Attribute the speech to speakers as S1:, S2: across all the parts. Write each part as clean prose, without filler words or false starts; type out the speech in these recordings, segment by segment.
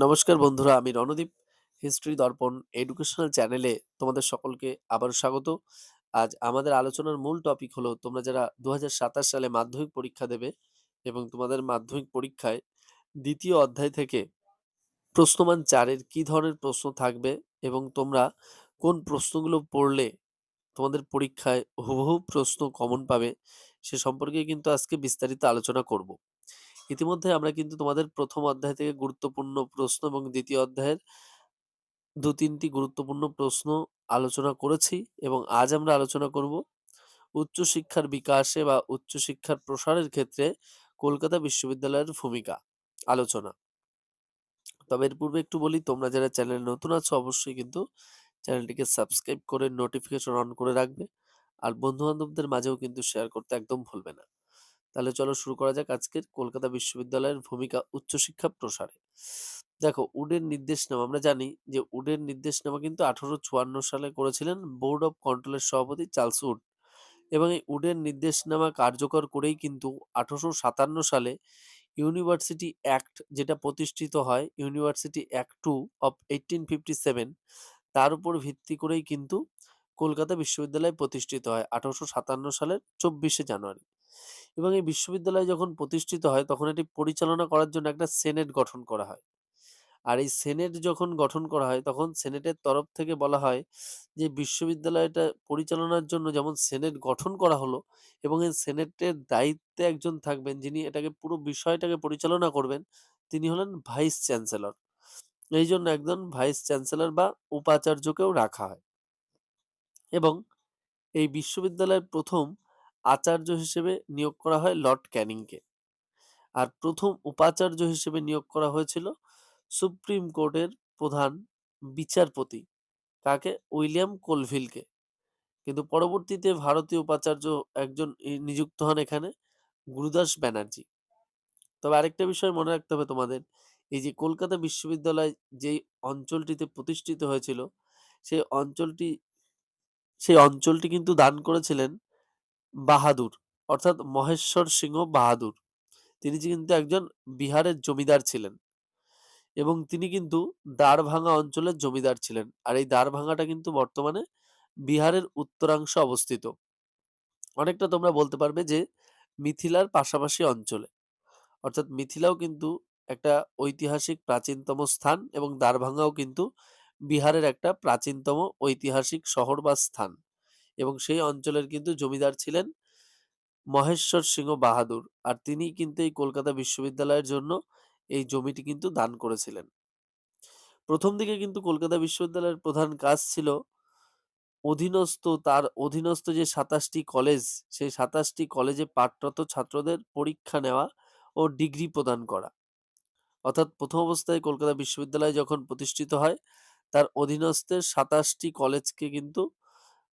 S1: নমস্কার বন্ধুরা, আমি রণদীপ। হিস্ট্রি দর্পণ এডুকেশনাল চ্যানেলে তোমাদের সকলকে আবারও স্বাগত। আজ আমাদের আলোচনার মূল টপিক হলো তোমরা যারা ২০২৭ সালে মাধ্যমিক পরীক্ষা দেবে এবং তোমাদের মাধ্যমিক পরীক্ষায় দ্বিতীয় অধ্যায় থেকে প্রশ্নমান ৪ এর কি ধরনের প্রশ্ন থাকবে এবং তোমরা কোন প্রশ্নগুলো পড়লে তোমাদের পরীক্ষায় হুবহু প্রশ্ন কমন পাবে, সে সম্পর্কে কিন্তু আজকে বিস্তারিত আলোচনা করব। ইতিমধ্যে আমরা কিন্তু তোমাদের প্রথম অধ্যায় থেকে গুরুত্বপূর্ণ প্রশ্ন এবং দ্বিতীয় অধ্যায়ের ২-৩টি গুরুত্বপূর্ণ প্রশ্ন আলোচনা করেছি এবং আজ আমরা আলোচনা করব উচ্চশিক্ষার বিকাশে বা উচ্চশিক্ষার প্রসারের ক্ষেত্রে কলকাতা বিশ্ববিদ্যালয়ের ভূমিকা আলোচনা। তবে এর পূর্বে একটু বলি, তোমরা যারা চ্যানেলে নতুন আছো অবশ্যই কিন্তু চ্যানেলটিকে সাবস্ক্রাইব করে নোটিফিকেশন অন করে রাখবে। আর বন্ধু-বান্ধবদের মাঝেও কিন্তু শেয়ার করতে একদম ভুলবে না। তাহলে চলো শুরু করা যাক আজকের কলকাতা বিশ্ববিদ্যালয়ের ভূমিকা উচ্চশিক্ষা প্রসারে। দেখো, উডের নির্দেশনামা আমরা জানি যে উডের নির্দেশনামা কিন্তু ১৮৫৪ সালে করেছিলেন বোর্ড অফ কন্ট্রোলের সভাপতি চার্লস উড, এবং এই উডের নির্দেশনামা কার্যকর করেই কিন্তু ১৮৫৭ সালে ইউনিভার্সিটি অ্যাক্ট যেটা প্রতিষ্ঠিত হয়, ইউনিভার্সিটি অ্যাক্ট 2 অফ 1857, তার উপর ভিত্তি করেই কিন্তু কলকাতা বিশ্ববিদ্যালয় প্রতিষ্ঠিত হয় ১৮৫৭ সালের ২৪শে জানুয়ারি। এবং এই বিশ্ববিদ্যালয় যখন প্রতিষ্ঠিত হয় তখন এটি পরিচালনা করার জন্য একটা সেনেট গঠন করা হয়। আর এই সেনেট যখন গঠন করা হয় তখন সেনেটের তরফ থেকে বলা হয় যে বিশ্ববিদ্যালয়টা পরিচালনার জন্য যেমন সেনেট গঠন করা হলো, এবং এই সেনেটের দায়িত্বে একজন থাকবেন যিনি এটাকে পুরো বিষয়টাকে পরিচালনা করবেন, তিনি হলেন ভাইস চ্যান্সেলর। এই জন্য একজন ভাইস চ্যান্সেলর বা উপাচার্যকেও রাখা হয়। এবং এই বিশ্ববিদ্যালয়ের প্রথম আচার্য হিসেবে নিয়োগ করা হয় লর্ড ক্যানিংকে। আর প্রথম উপাচার্য হিসেবে নিয়োগ করা হয়েছিল সুপ্রিম কোর্টের প্রধান বিচারপতি, কাকে? উইলিয়াম কোলভিলকে। কিন্তু পরবর্তীতে ভারতীয় উপাচার্য একজন নিযুক্ত হন এখানে, গুরুদাস ব্যানার্জি। তবে আরেকটা বিষয় মনে রাখতে হবে তোমাদের, এই যে কলকাতা বিশ্ববিদ্যালয় যেই অঞ্চলটিতে প্রতিষ্ঠিত হয়েছিল, সেই অঞ্চলটি সেই অঞ্চলটি কিন্তু দান করেছিলেন বাহাদুর, অর্থাৎ মহেশ্বর সিংহ বাহাদুর। তিনি যে কিন্তু একজন বিহারের জমিদার ছিলেন এবং তিনি কিন্তু দ্বারভাঙা অঞ্চলের জমিদার ছিলেন। আর এই দ্বারভাঙাটা কিন্তু বর্তমানে বিহারের উত্তরাংশে অবস্থিত। অনেকটা তোমরা বলতে পারবে যে মিথিলার পাশাপাশি অঞ্চলে। অর্থাৎ মিথিলাও কিন্তু একটা ঐতিহাসিক প্রাচীনতম স্থান এবং দ্বারভাঙাও কিন্তু বিহারের একটা প্রাচীনতম ঐতিহাসিক শহর বা স্থান। এবং সেই অঞ্চলের কিন্তু জমিদার ছিলেন মহেশ্বর সিংহ বাহাদুর। আর তিনিই কিন্তু এই কলকাতা বিশ্ববিদ্যালয়ের জন্য এই জমিটি কিন্তু দান করেছিলেন। প্রথম দিকে কিন্তু কলকাতা বিশ্ববিদ্যালয়ের প্রধান কাজ ছিল তার অধীনস্থ যে ২৭টি কলেজ, সেই ২৭টি কলেজে পাঠরত ছাত্রদের পরীক্ষা নেওয়া ও ডিগ্রি প্রদান করা। অর্থাৎ প্রথম অবস্থায় কলকাতা বিশ্ববিদ্যালয় যখন প্রতিষ্ঠিত হয়, তার অধীনস্থের ২৭টি কলেজকে কিন্তু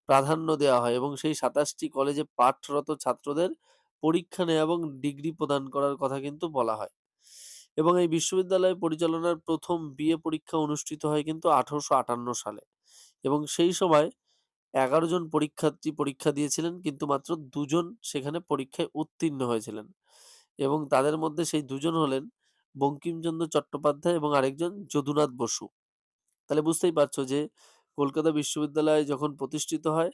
S1: প্রাধান্য দেওয়া হয় এবং সেই ২৭টি কলেজে পাঠরত ছাত্রদের পরীক্ষা নেওয়া এবং ডিগ্রি প্রদান করার কথা কিন্তু বলা হয়। এবং এই বিশ্ববিদ্যালয় পরিচালনার প্রথম বিএ পরীক্ষা অনুষ্ঠিত হয় কিন্তু ১৮৫৮ সালে, এবং সেই সময় ১১ জন পরীক্ষার্থী পরীক্ষা দিয়েছিলেন কিন্তু মাত্র ২ জন সেখানে পরীক্ষায় উত্তীর্ণ হয়েছিলেন, এবং তাদের মধ্যে সেই ২ জন হলেন বঙ্কিমচন্দ্র চট্টোপাধ্যায় এবং আরেকজন যদুনাথ বসু। তাহলে বুঝতেই পারছো যে কলকাতা বিশ্ববিদ্যালয় যখন প্রতিষ্ঠিত হয়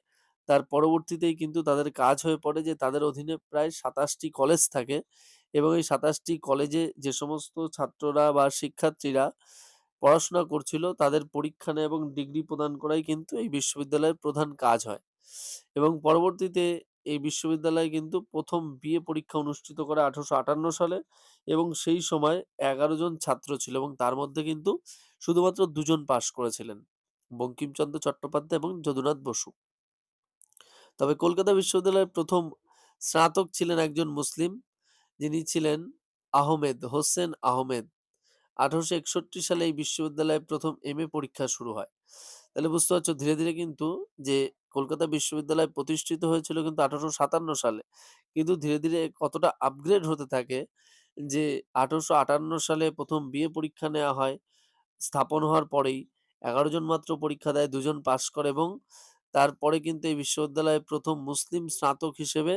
S1: তার পরবর্তীতেই কিন্তু তাদের কাজ হয়ে পড়ে যে তাদের অধীনে প্রায় ২৭টি কলেজ থাকে, এবং এই ২৭টি কলেজে যে সমস্ত ছাত্ররা বা শিক্ষার্থীরা পড়াশোনা করছিল তাদের পরীক্ষা নেওয়া এবং ডিগ্রি প্রদান করাই কিন্তু এই বিশ্ববিদ্যালয়ের প্রধান কাজ হয়। এবং পরবর্তীতে এই বিশ্ববিদ্যালয় কিন্তু প্রথম বিএ পরীক্ষা অনুষ্ঠিত করে ১৮৫৮ সালে, এবং সেই সময় ১১ জন ছাত্র ছিল এবং তার মধ্যে কিন্তু শুধুমাত্র ২ জন পাস করেছিলেন, বঙ্কিমচন্দ্র চট্টোপাধ্যায় এবং যদুনাথ বসু। তবে কলকাতা বিশ্ববিদ্যালয়ের প্রথম স্নাতক ছিলেন একজন মুসলিম, যিনি ছিলেন হোসেন আহমেদ। ১৮৬১ সালে এই বিশ্ববিদ্যালয়ে প্রথম এমএ পরীক্ষা শুরু হয়। তাহলে বুঝতে পারছো ধীরে, ধীরে কিন্তু যে কলকাতা বিশ্ববিদ্যালয় প্রতিষ্ঠিত হয়েছিল কিন্তু ১৮৫৭ সালে। কিন্তু ধীরে, ধীরে কতটা আপগ্রেড হতে থাকে যে ১৮৫৮ সালে প্রথম বিএ পরীক্ষা নেওয়া হয়। স্থাপন হওয়ার পরেই ১১ জন মাত্র পরীক্ষা দেয়, ২ জন পাস করে, এবং তারপরে কিন্তু এই বিশ্ববিদ্যালয়ে প্রথম মুসলিম স্নাতক হিসেবে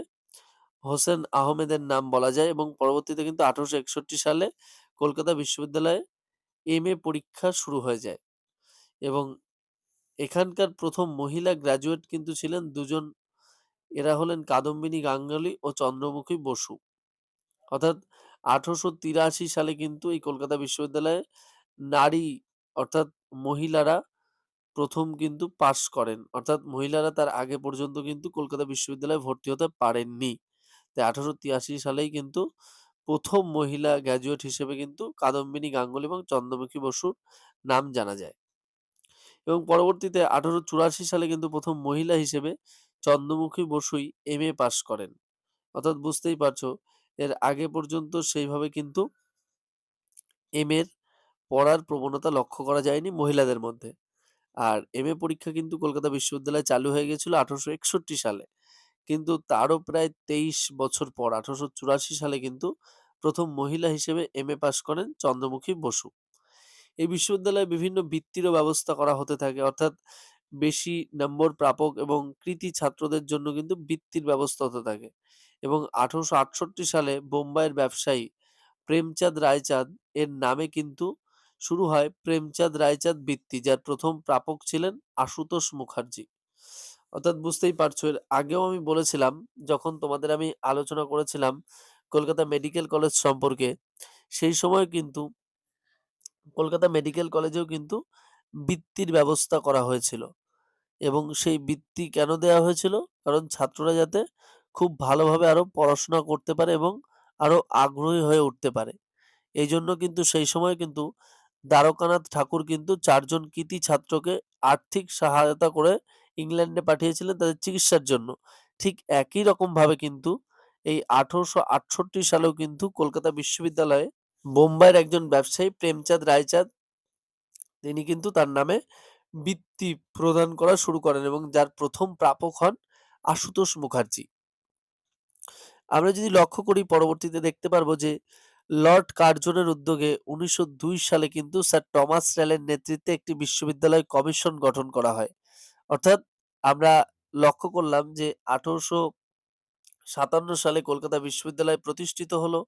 S1: হোসেন আহমেদের নাম বলা যায়, এবং পরবর্তীতে কিন্তু ১৮৬১ সালে কলকাতা বিশ্ববিদ্যালয়ে এম.এ পরীক্ষা শুরু হয়ে যায় এবং এখানকার ১ম মহিলা গ্র্যাজুয়েট কিন্তু ছিলেন ২ জন। এরা হলেন কাদম্বিনী গাঙ্গুলী ও চন্দ্রমুখী বসু। অর্থাৎ ১৮৮৩ সালে কিন্তু এই কলকাতা বিশ্ববিদ্যালয়ে নারী অর্থাৎ মহিলারা ১ম কিন্তু পাস করেন। অর্থাৎ মহিলারা তার আগে পর্যন্ত কিন্তু কলকাতা বিশ্ববিদ্যালয়ে ভর্তি হতে পারেননি। তাই ১৮৮৩ সালেই কিন্তু ১ম মহিলা গ্র্যাজুয়েট হিসেবে কিন্তু কাদম্বিনী গাঙ্গুলী এবং চন্দ্রমুখী বসুর নাম জানা যায়। এবং পরবর্তীতে ১৮৮৪ সালে কিন্তু ১ম মহিলা হিসেবে চন্দ্রমুখী বসুই এম.এ পাস করেন। অর্থাৎ বুঝতেই পারছো এর আগে পর্যন্ত সেইভাবে কিন্তু এম.এর পড়ার প্রবণতা লক্ষ্য করা যায়নি মহিলাদের মধ্যে। আর এম.এ পরীক্ষা কিন্তু কলকাতা বিশ্ববিদ্যালয়ে চালু হয়ে গেছিল ১৮৬১ সালে। কিন্তু তারও প্রায় ২৩ বছর পর ১৮৮৪ সালে কিন্তু ১ম মহিলা হিসেবে এম.এ পাস করেন চন্দ্রমুখী বসু। এই বিশ্ববিদ্যালয়ে বিভিন্ন বৃত্তিরও ব্যবস্থা করা হতে থাকে। অর্থাৎ বেশি নম্বর প্রাপক এবং কৃতী ছাত্রদের জন্য কিন্তু বৃত্তির ব্যবস্থা হতে থাকে। এবং ১৮৬৮ সালে বোম্বাইয়ের ব্যবসায়ী প্রেমচাঁদ রায়চাঁদ এর নামে কিন্তু শুরু হয় প্রেমচাঁদ রায়চাঁদ বৃত্তি, যার ১ম প্রাপক ছিলেন আশুতোষ মুখার্জী। অর্থাৎ বুঝতেই পারছো এর আগেও আমি বলেছিলাম, যখন তোমাদের আমি আলোচনা করেছিলাম কলকাতা মেডিকেল কলেজ সম্পর্কে, সেই সময় কিন্তু কলকাতা মেডিকেল কলেজেও কিন্তু বৃত্তির ব্যবস্থা করা হয়েছিল। এবং সেই বৃত্তি কেন দেয়া হয়েছিল? কারণ ছাত্ররা যাতে খুব ভালোভাবে আরো পড়াশোনা করতে পারে এবং আরো আগ্রহী হয়ে উঠতে পারে। এইজন্য কিন্তু সেই সময় কিন্তু দ্বারকানাথ ঠাকুর কিন্তু ৪ জন কৃতী ছাত্রকে আর্থিক সহায়তা করে ইংল্যান্ডে পাঠিয়েছিলেন তাদের চিকিৎসার জন্য। ঠিক একই রকমভাবে কিন্তু এই ১৮৬৮ সালেও কিন্তু কলকাতা বিশ্ববিদ্যালয়ে বোম্বাইয়ের একজন ব্যবসায়ী প্রেমচাঁদ রায়চাঁদ তিনি কিন্তু তার নামে বৃত্তি প্রদান করা শুরু করেন এবং যার ১ম প্রাপক হন আশুতোষ মুখার্জী। আমরা যদি লক্ষ্য করি পরবর্তীতে দেখতে পারবো যে লর্ড কার্জনের উদ্যোগে ১৯০২ সালে কিন্তু স্যার টমাস রেলের নেতৃত্বে একটি বিশ্ববিদ্যালয় কমিশন গঠন করা হয়। অর্থাৎ আমরা লক্ষ্য করলাম যে ১৮৫৭ সালে কলকাতা বিশ্ববিদ্যালয় প্রতিষ্ঠিত হলো।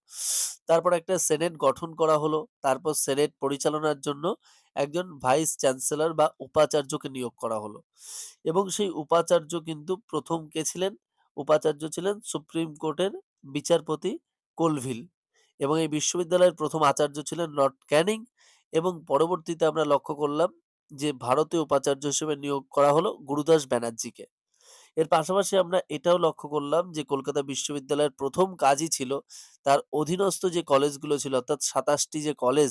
S1: তারপর একটা সেনেট গঠন করা হলো। তারপর সেনেট পরিচালনার জন্য একজন ভাইস চ্যান্সেলর বা উপাচার্যকে নিয়োগ করা হলো। এবং সেই উপাচার্য কিন্তু ১ম কে ছিলেন? উপাচার্য ছিলেন সুপ্রিম কোর্টের বিচারপতি কোলভিল। এবং এই বিশ্ববিদ্যালয়ের ১ম আচার্য ছিলেন লর্ড ক্যানিং। এবং পরবর্তীতে আমরা লক্ষ্য করলাম যে ভারতীয় উপাচার্য হিসেবে নিয়োগ করা হলো গুরুদাস ব্যানার্জিকে। এর পাশাপাশি আমরা এটাও লক্ষ্য করলাম যে কলকাতা বিশ্ববিদ্যালয়ের ১ম কাজই ছিল তার অধীনস্থ যে কলেজগুলো ছিল অর্থাৎ ২৭ টি যে কলেজ,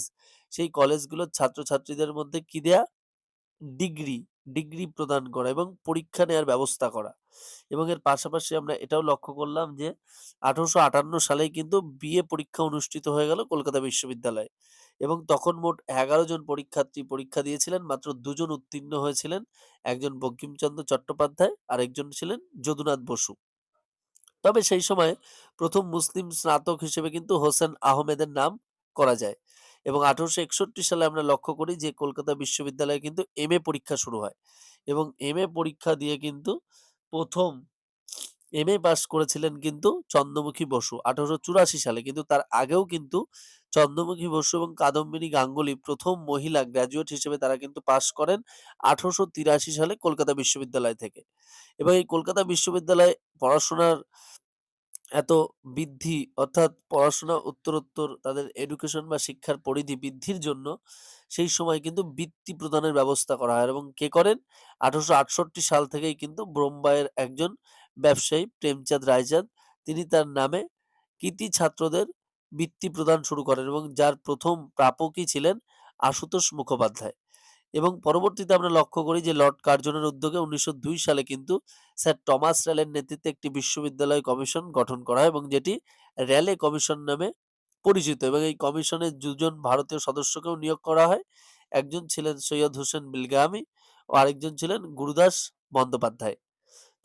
S1: সেই কলেজগুলোর ছাত্রছাত্রীদের মধ্যে কি দেয়া? ডিগ্রি, ডিগ্রি প্রদান করা এবং পরীক্ষা নেয়ার ব্যবস্থা করা। এবং এর পাশাপাশি আমরা এটাও লক্ষ্য করলাম যে ১৮৫৮ সালেই কিন্তু বিএ পরীক্ষা অনুষ্ঠিত হয়ে গেল কলকাতা বিশ্ববিদ্যালয়ে। এবং তখন মোট ১১ জন পরীক্ষার্থী পরীক্ষা দিয়েছিলেন, মাত্র ২ জন উত্তীর্ণ হয়েছিলেন। একজন বঙ্কিমচন্দ্র চট্টোপাধ্যায়, আরেকজন ছিলেন যদুনাথ বসু। তবে সেই সময়ে ১ম মুসলিম স্নাতক হিসেবে কিন্তু হোসেন আহমেদের নাম করা যায়। এবং ১৮৬১ সালে আমরা লক্ষ্য করি যে কলকাতা বিশ্ববিদ্যালয়ে কিন্তু এম.এ পরীক্ষা শুরু হয়। এবং এম.এ পরীক্ষা দিয়ে কিন্তু ১ম এম.এ পাস করেছিলেন কিন্তু চন্দ্রমুখী বসু ১৮৮৪ সালে। কিন্তু তার আগেও কিন্তু চন্দ্রমুখী বসু এবং কাদম্বিনী গাঙ্গুলী ১ম মহিলা গ্র্যাজুয়েট হিসেবে তারা কিন্তু পাস করেন ১৮৮৩ সালে কলকাতা বিশ্ববিদ্যালয় থেকে। এবং এই কলকাতা বিশ্ববিদ্যালয়ে পড়াশোনার এত বৃদ্ধি অর্থাৎ পড়াশোনা উত্তরোত্তর তাদের এডুকেশন বা শিক্ষার পরিধি বৃদ্ধির জন্য সেই সময় কিন্তু বৃত্তি প্রদানের ব্যবস্থা করা হয় এবং কে করেন? ১৮৬৮ সাল থেকেই কিন্তু বোম্বাইয়ের একজন ব্যবসায়ী প্রেমচাঁদ রায়চাঁদ তিনি তার নামে কৃতী ছাত্রদের বৃত্তি প্রদান শুরু করেন এবং যার ১ম প্রাপকই ছিলেন আশুতোষ মুখোপাধ্যায়। এবং পরবর্তীতে আমরা লক্ষ্য করি যে লর্ড কার্জনের উদ্যোগে ১৯০২ সালে কিন্তু স্যার টমাস রেলের নেতৃত্বে একটি বিশ্ববিদ্যালয় কমিশন গঠন করা হয় এবং যেটি রেলে কমিশন নামে পরিচিত। এবং এই কমিশনের ২ জন ভারতীয় সদস্যকেও নিয়োগ করা হয়। একজন ছিলেন সৈয়দ হোসেন বিলগামী ও আরেকজন ছিলেন গুরুদাস বন্দ্যোপাধ্যায়।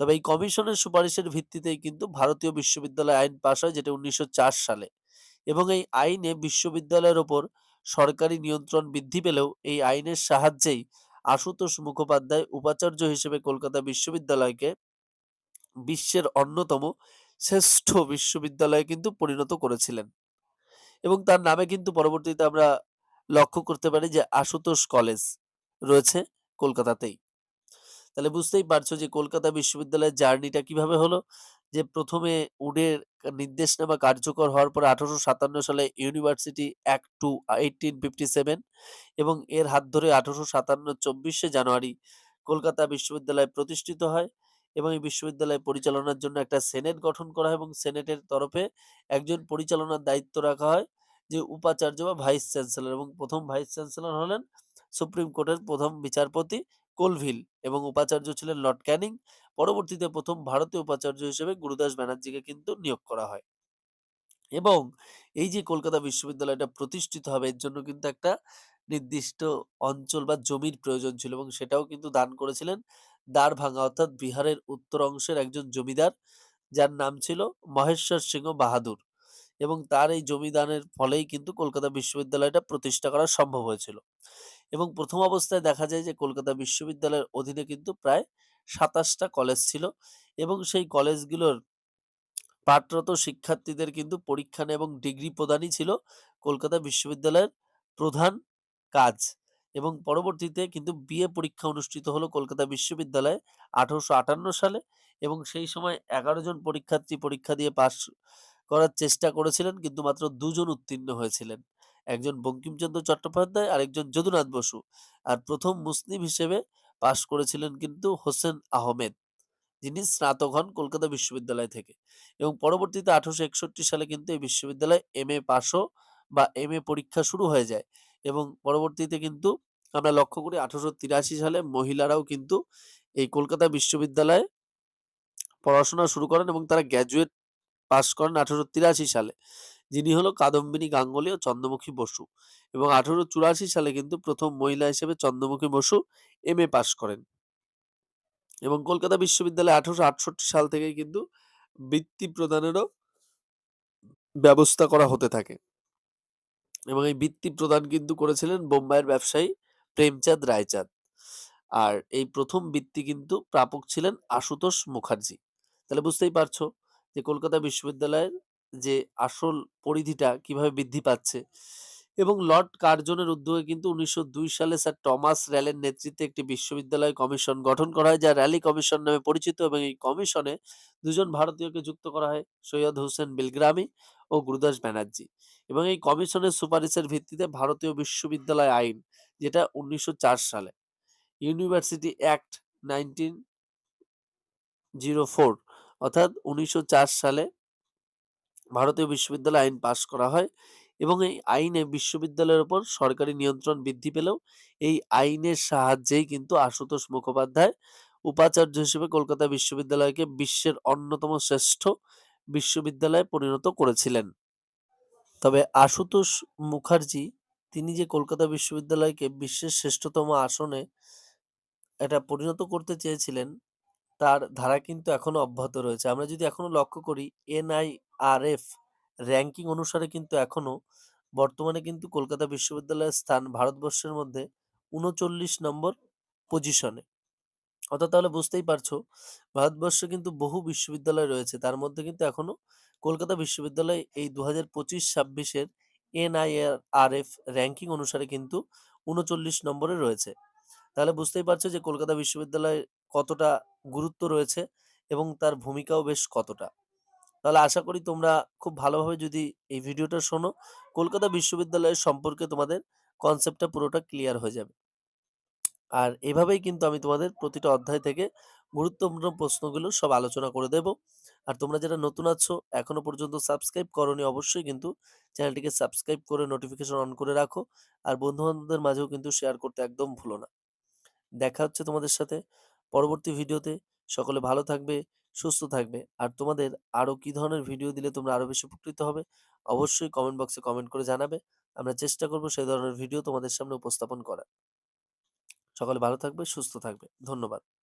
S1: তবে এই কমিশনের সুপারিশের ভিত্তিতেই কিন্তু ভারতীয় বিশ্ববিদ্যালয় আইন পাস হয়, যেটা ১৯০৪ সালে। এবং এই আইনে বিশ্ববিদ্যালয়ের ওপর সরকারি নিয়ন্ত্রণ বৃদ্ধি পেলেও এই আইনের সাহায্যেই আশুতোষ মুখোপাধ্যায় উপাচার্য হিসেবে কলকাতা বিশ্ববিদ্যালয়কে বিশ্বের অন্যতম শ্রেষ্ঠ বিশ্ববিদ্যালয়ে কিন্তু পরিণত করেছিলেন। এবং তার নামে কিন্তু পরবর্তীতে আমরা লক্ষ্য করতে পারি যে আশুতোষ কলেজ রয়েছে কলকাতাতেই। তাহলে বুঝতেই পারছো যে কলকাতা বিশ্ববিদ্যালয়ের জার্নিটা কিভাবে হলো। যে ১ম এ উডের নির্দেশনামা কার্যকর হওয়ার পরে ১৮৫৭ সালে ইউনিভার্সিটি অ্যাক্ট টু 1857 এবং এর হাত ধরে ১৮৫৭ ২৪শে জানুয়ারি কলকাতা বিশ্ববিদ্যালয় প্রতিষ্ঠিত হয় এবং এই বিশ্ববিদ্যালয় পরিচালনার জন্য একটা সেনেট গঠন করা হয় এবং সেনেটের তরফে একজন পরিচালনার দায়িত্ব রাখা হয় যে উপাচার্য বা ভাইস চ্যান্সেলর, এবং ১ম ভাইস চ্যান্সেলর হলেন সুপ্রিম কোর্টের ১ম বিচারপতি কোলভিল এবং উপাচার্য ছিলেন লর্ড ক্যানিং। পরবর্তীতে ১ম ভারতীয় উপাচার্য হিসেবে গুরুদাস ব্যানার্জিকে কিন্তু নিয়োগ করা হয়। এবং এই যে কলকাতা বিশ্ববিদ্যালয়টা প্রতিষ্ঠিত হবে এর জন্য কিন্তু একটা নির্দিষ্ট অঞ্চল বা জমির প্রয়োজন ছিল এবং সেটাও কিন্তু দান করেছিলেন দ্বারভাঙা অর্থাৎ বিহারের উত্তর অংশের একজন জমিদার, যার নাম ছিল মহেশ্বর সিংহ বাহাদুর, এবং তার এই জমিদানের ফলেই কিন্তু কলকাতা বিশ্ববিদ্যালয়টা প্রতিষ্ঠা করা সম্ভব হয়েছিল। এবং প্রথম অবস্থায় দেখা যায় যে কলকাতা বিশ্ববিদ্যালয়ের অধীনে কিন্তু প্রায় ২৭টা কলেজ ছিল এবং সেই কলেজগুলোর পাঠরত শিক্ষার্থীদের কিন্তু পরীক্ষা নেওয়া এবং ডিগ্রি প্রদানই ছিল কলকাতা বিশ্ববিদ্যালয়ের প্রধান কাজ। এবং পরবর্তীতে কিন্তু বিএ পরীক্ষা অনুষ্ঠিত হলো কলকাতা বিশ্ববিদ্যালয়ে ১৮৫৮ সালে এবং সেই সময় ১১ জন পরীক্ষার্থী পরীক্ষা দিয়ে পাস করার চেষ্টা করেছিলেন কিন্তু মাত্র ২ জন উত্তীর্ণ হয়েছিলেন। একজন বঙ্কিমচন্দ্র চট্টোপাধ্যায়, আরেকজন যদুনাথ বসু। আর ১ম মুসলিম হিসেবে পাস করেছিলেন কিন্তু হোসেন আহমেদ, যিনি স্নাতক হন কলকাতা বিশ্ববিদ্যালয় থেকে। এবং পরবর্তীতে ১৮৬১ সালে কিন্তু এই বিশ্ববিদ্যালয়ে এমএ পাসও বা এমএ পরীক্ষা শুরু হয়ে যায় এবং পরবর্তীতে কিন্তু আমরা লক্ষ্য করি ১৮৮৩ সালে মহিলারাও কিন্তু এই কলকাতা বিশ্ববিদ্যালয়ে পড়াশোনা শুরু করেন এবং তারা গ্র্যাজুয়েট পাস করেন ১৮৮৩ সালে। যিনি হলো কাদম্বিনী গাঙ্গুলী ও চন্দ্রমুখী বসু, এবং ১৮৮৪ সালে কিন্তু ১ম মহিলা হিসেবে চন্দ্রমুখী বসু এমএ পাস করেন। এবং কলকাতা বিশ্ববিদ্যালয়ে ১৮৬৮ সাল থেকেই কিন্তু বৃত্তি প্রদানেরও ব্যবস্থা করা হতে থাকে এবং এই বৃত্তি প্রদান কিন্তু করেছিলেন বোম্বাইয়ের ব্যবসায়ী প্রেমচাঁদ রায়চাঁদ। আর এই ১ম বৃত্তি কিন্তু প্রাপক ছিলেন আশুতোষ মুখার্জি। তাহলে বুঝতেই পারছো যে কলকাতা বিশ্ববিদ্যালয়ের যে আসল পরিধিটা কিভাবে বৃদ্ধি পাচ্ছে। এবং লর্ড কার্জনের উদ্যোগে কিন্তু ১৯০২ সালে স্যার টমাস র্যালের নেতৃত্বে একটি বিশ্ববিদ্যালয় কমিশন গঠন করা হয়, যা র্যালি কমিশন নামে পরিচিত, এবং এই কমিশনে ২ জন ভারতীয়কে যুক্ত করা হয়, সৈয়দ হোসেন বিলগ্রামি ও গুরুদাস ব্যানার্জি। এবং এই কমিশনের সুপারিশের ভিত্তিতে ভারতীয় বিশ্ববিদ্যালয় আইন, যেটা ১৯০৪ সালে ইউনিভার্সিটি অ্যাক্ট 1904 অর্থাৎ ১৯০৪ সালে ভারতীয় বিশ্ববিদ্যালয় আইন পাস করা হয় এবং এই আইনে বিশ্ববিদ্যালয়ের উপর সরকারি নিয়ন্ত্রণ বৃদ্ধি পেলেও এই আইনের সাহায্যেই কিন্তু আশুতোষ মুখোপাধ্যায় উপাচার্য হিসেবে কলকাতা বিশ্ববিদ্যালয়কে বিশ্বের অন্যতম শ্রেষ্ঠ বিশ্ববিদ্যালয়ে পরিণত করেছিলেন। তবে আশুতোষ মুখার্জি তিনি যে কলকাতা বিশ্ববিদ্যালয়কে বিশ্বের শ্রেষ্ঠতম আসনে এটা পরিণত করতে চেয়েছিলেন, তার ধারা কিন্তু এখনো অব্যাহত রয়েছে। আমরা যদি এখনো লক্ষ্য করি NIRF র‍্যাংকিং অনুসারে কিন্তু এখনো বর্তমানে কিন্তু কলকাতা বিশ্ববিদ্যালয়ের স্থান ভারতবর্ষের মধ্যে ৩৯ নম্বর পজিশনে। অর্থাৎ তাহলে বুঝতেই পারছো ভারতবর্ষে কিন্তু বহু বিশ্ববিদ্যালয় রয়েছে। তার মধ্যে কিন্তু এখনো কলকাতা বিশ্ববিদ্যালয় এই ২০২৫-২৬ এর NIRF র‍্যাংকিং অনুসারে কিন্তু ৩৯ নম্বরে রয়েছে। তাহলে বুঝতেই পারছো যে কলকাতা বিশ্ববিদ্যালয়ের কতটা গুরুত্ব রয়েছে এবং তার ভূমিকাও বেশ কতটা। তাহলে আশা করি তোমরা খুব ভালোভাবে যদি এই ভিডিওটা শোনো, কলকাতা বিশ্ববিদ্যালয়ের সম্পর্কে তোমাদের কনসেপ্টটা পুরোটা ক্লিয়ার হয়ে যাবে। আর এভাবেই কিন্তু আমি তোমাদের প্রতিটা অধ্যায় থেকে গুরুত্বপূর্ণ প্রশ্নগুলো সব আলোচনা করে দেব। আর তোমরা যারা নতুন আছো, এখনো পর্যন্ত সাবস্ক্রাইব করোনি, অবশ্যই কিন্তু চ্যানেলটিকে সাবস্ক্রাইব করে নোটিফিকেশন অন করে রাখো। আর বন্ধু-বান্ধবদের মাঝেও কিন্তু শেয়ার করতে একদম ভুলো না। দেখা হচ্ছে তোমাদের সাথে পরবর্তী ভিডিওতে। সকলে ভালো থাকবে, সুস্থ থাকবে। আর তোমাদের আরো কি ধরনের ভিডিও দিলে তোমরা আরো বেশি উপকৃত হবে, অবশ্যই কমেন্ট বক্সে কমেন্ট করে জানাবে। আমরা চেষ্টা করব সেই ধরনের ভিডিও তোমাদের সামনে উপস্থাপন করার। সকলে ভালো থাকবে, সুস্থ থাকবে। ধন্যবাদ।